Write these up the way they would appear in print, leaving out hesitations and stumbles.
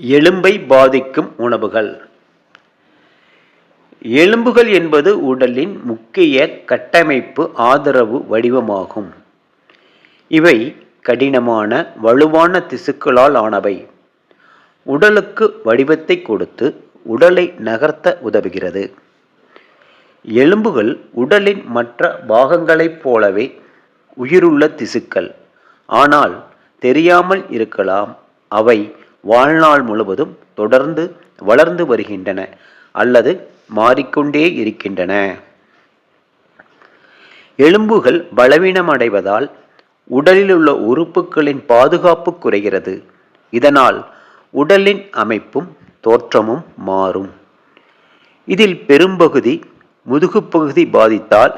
எலும்பை பாதிக்கும் உணவுகள். எலும்புகள் என்பது உடலின் முக்கிய கட்டமைப்பு ஆதரவு வடிவமாகும். இவை கடினமான வலுவான திசுக்களால் ஆனவை. உடலுக்கு வடிவத்தை கொடுத்து உடலை நகர்த்த உதவுகிறது. எலும்புகள் உடலின் மற்ற பாகங்களைப் போலவே உயிருள்ள திசுக்கள். ஆனால் தெரியாமல் இருக்கலாம், அவை வாழ்நாள் முழுவதும் தொடர்ந்து வளர்ந்து வருகின்றன அல்லது மாறிக்கொண்டே இருக்கின்றன. எலும்புகள் பலவீனமடைவதால் உடலில் உள்ள உறுப்புகளின் பாதுகாப்பு குறைகிறது. இதனால் உடலின் அமைப்பும் தோற்றமும் மாறும். இதில் பெரும்பகுதி முதுகு பகுதி பாதித்தால்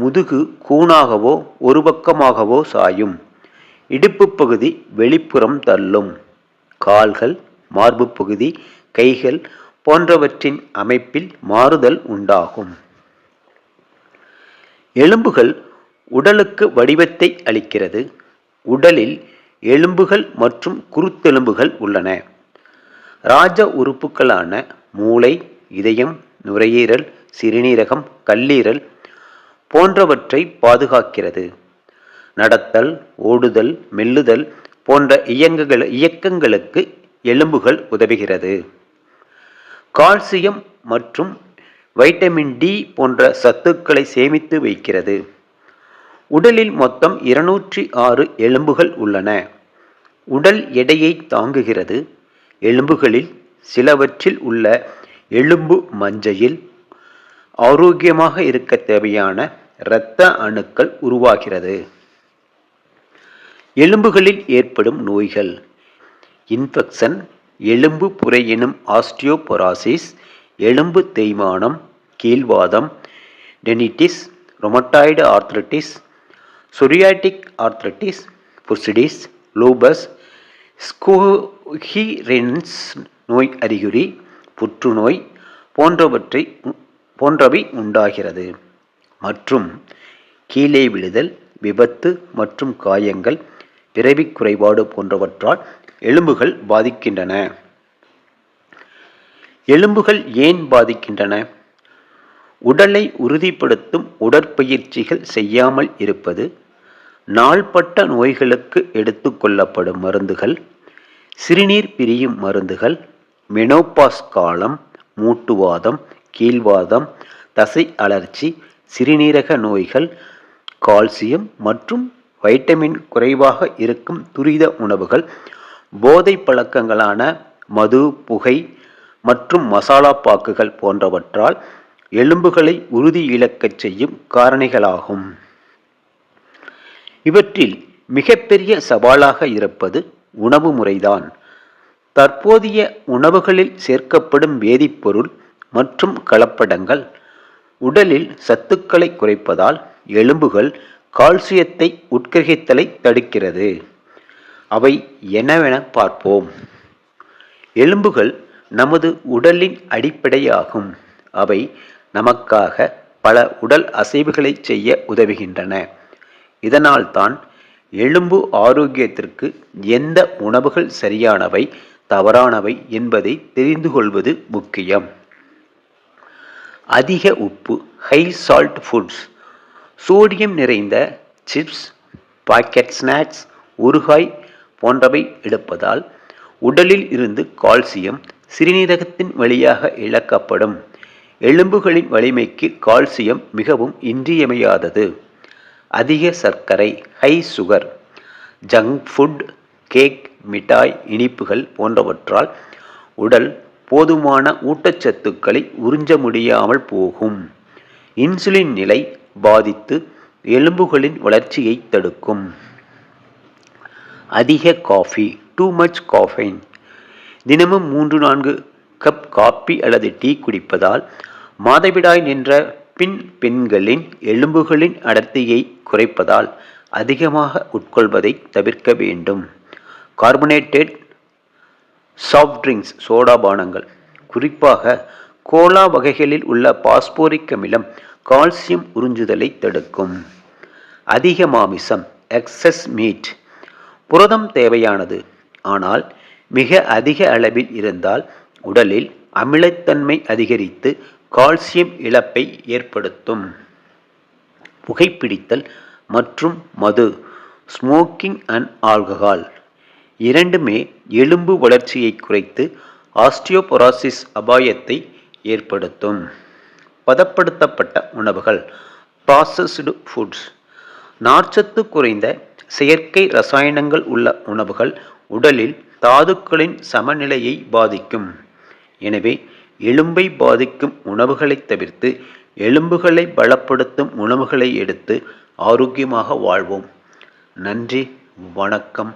முதுகு கூனாகவோ ஒரு பக்கமாகவோ சாயும். இடுப்பு பகுதி வெளிப்புறம் தள்ளும். கால்கள், மார்பு பகுதி, கைகள் போன்றவற்றின் அமைப்பில் மாறுதல் உண்டாகும். எலும்புகள் உடலுக்கு வடிவத்தை அளிக்கிறது. உடலில் எலும்புகள் மற்றும் குருத்தெலும்புகள் உள்ளன. ராஜ உறுப்புகளான மூளை, இதயம், நுரையீரல், சிறுநீரகம், கல்லீரல் போன்றவற்றை பாதுகாக்கிறது. நடத்தல், ஓடுதல், மெல்லுதல் போன்ற இயக்கங்களுக்கு எலும்புகள் உதவுகிறது. கால்சியம் மற்றும் வைட்டமின் டி போன்ற சத்துக்களை சேமித்து வைக்கிறது. உடலில் மொத்தம் 206 எலும்புகள் உள்ளன. உடல் எடையை தாங்குகிறது. எலும்புகளில் சிலவற்றில் உள்ள எலும்பு மஞ்சையில் ஆரோக்கியமாக இருக்க தேவையான இரத்த அணுக்கள் உருவாகிறது. எலும்புகளில் ஏற்படும் நோய்கள்: இன்ஃபெக்ஷன், எலும்பு புரை எனும் ஆஸ்டியோபொரோசிஸ், எலும்பு தேய்மானம், கீல்வாதம், tendinitis, rheumatoid arthritis, psoriatic arthritis, bursitis, lupus, Sjogren's நோய் அறிகுறி, புற்றுநோய் போன்றவை உண்டாகிறது. மற்றும் கீழே விழுதல், விபத்து மற்றும் காயங்கள், பிறவி குறைபாடு போன்றவற்றால் எலும்புகள் பாதிக்கின்றன. எலும்புகள் ஏன் பாதிக்கின்றன? உடலை உறுதிப்படுத்தும் உடற்பயிற்சிகள் செய்யாமல் இருப்பது, நாள்பட்ட நோய்களுக்கு எடுத்துக்கொள்ளப்படும் மருந்துகள், சிறுநீர் பிரியும் மருந்துகள், மெனோபாஸ் காலம், மூட்டுவாதம், கீல்வாதம், தசை அழற்சி, சிறுநீரக நோய்கள், கால்சியம் மற்றும் வைட்டமின் குறைவாக இருக்கும் துரித உணவுகள், போதை பழக்கங்களான மது, புகை மற்றும் மசாலா பாக்குகள் போன்றவற்றால் எலும்புகளை உறுதி இழக்கச் செய்யும் காரணிகளாகும். இவற்றில் மிகப்பெரிய சவாலாக இருப்பது உணவு முறைதான். தற்போதைய உணவுகளில் சேர்க்கப்படும் வேதிப்பொருள் மற்றும் கலப்படங்கள் உடலில் சத்துக்களை குறைப்பதால் எலும்புகள் கால்சியத்தை உட்கிரகித்தலை தடுக்கிறது. அவை என்னவென பார்ப்போம். எலும்புகள் நமது உடலின் அடிப்படையாகும். அவை நமக்காக பல உடல் அசைவுகளை செய்ய உதவுகின்றன. இதனால்தான் எலும்பு ஆரோக்கியத்திற்கு எந்த உணவுகள் சரியானவை, தவறானவை என்பதை தெரிந்து கொள்வது முக்கியம். அதிக உப்பு, ஹை சால்ட் ஃபுட்ஸ், சோடியம் நிறைந்த சிப்ஸ், பாக்கெட் ஸ்நாக்ஸ், ஊறுகாய் போன்றவை எடுப்பதால் உடலில் இருந்து கால்சியம் சிறுநீரகத்தின் வழியாக இழக்கப்படும். எலும்புகளின் வலிமைக்கு கால்சியம் மிகவும் இன்றியமையாதது. அதிக சர்க்கரை, high sugar, junk food, cake, மிட்டாய், இனிப்புகள் போன்றவற்றால் உடல் போதுமான ஊட்டச்சத்துக்களை உறிஞ்ச முடியாமல் போகும். இன்சுலின் நிலை பாதித்து எலும்புகளின் வளர்ச்சியை தடுக்கும். அதிக காஃபி, டூ மச் காஃபைன், தினமும் 3-4 கப் காபி அல்லது டீ குடிப்பதால் மாதவிடாய் நின்ற பெண்களின் எலும்புகளின் அடர்த்தியை குறைப்பதால் அதிகமாக உட்கொள்வதை தவிர்க்க வேண்டும். கார்பனேட்டட் சாஃப்ட் ட்ரிங்க்ஸ், சோடா பானங்கள், குறிப்பாக கோலா வகைகளில் உள்ள பாஸ்போரிக் அமிலம் கால்சியம் உறிஞ்சுதலை தடுக்கும். அதிக மாமிசம், எக்ஸஸ் மீட், புரதம் தேவையானது. ஆனால் மிக அதிக அளவில் இருந்தால் உடலில் அமிலத்தன்மை அதிகரித்து கால்சியம் இழப்பை ஏற்படுத்தும். புகைப்பிடித்தல் மற்றும் மது, ஸ்மோக்கிங் அண்ட் ஆல்கஹால் இரண்டுமே எலும்பு வளர்ச்சியை குறைத்து ஆஸ்டியோபொரோசிஸ் அபாயத்தை ஏற்படுத்தும். பதப்படுத்தப்பட்ட உணவுகள், ப்ராசஸ்டு ஃபுட்ஸ், நார்ச்சத்து குறைந்த செயற்கை ரசாயனங்கள் உள்ள உணவுகள் உடலில் தாதுக்களின் சமநிலையை பாதிக்கும். எனவே எலும்பை பாதிக்கும் உணவுகளை தவிர்த்து எலும்புகளை பலப்படுத்தும் உணவுகளை எடுத்து ஆரோக்கியமாக வாழ்வோம். நன்றி, வணக்கம்.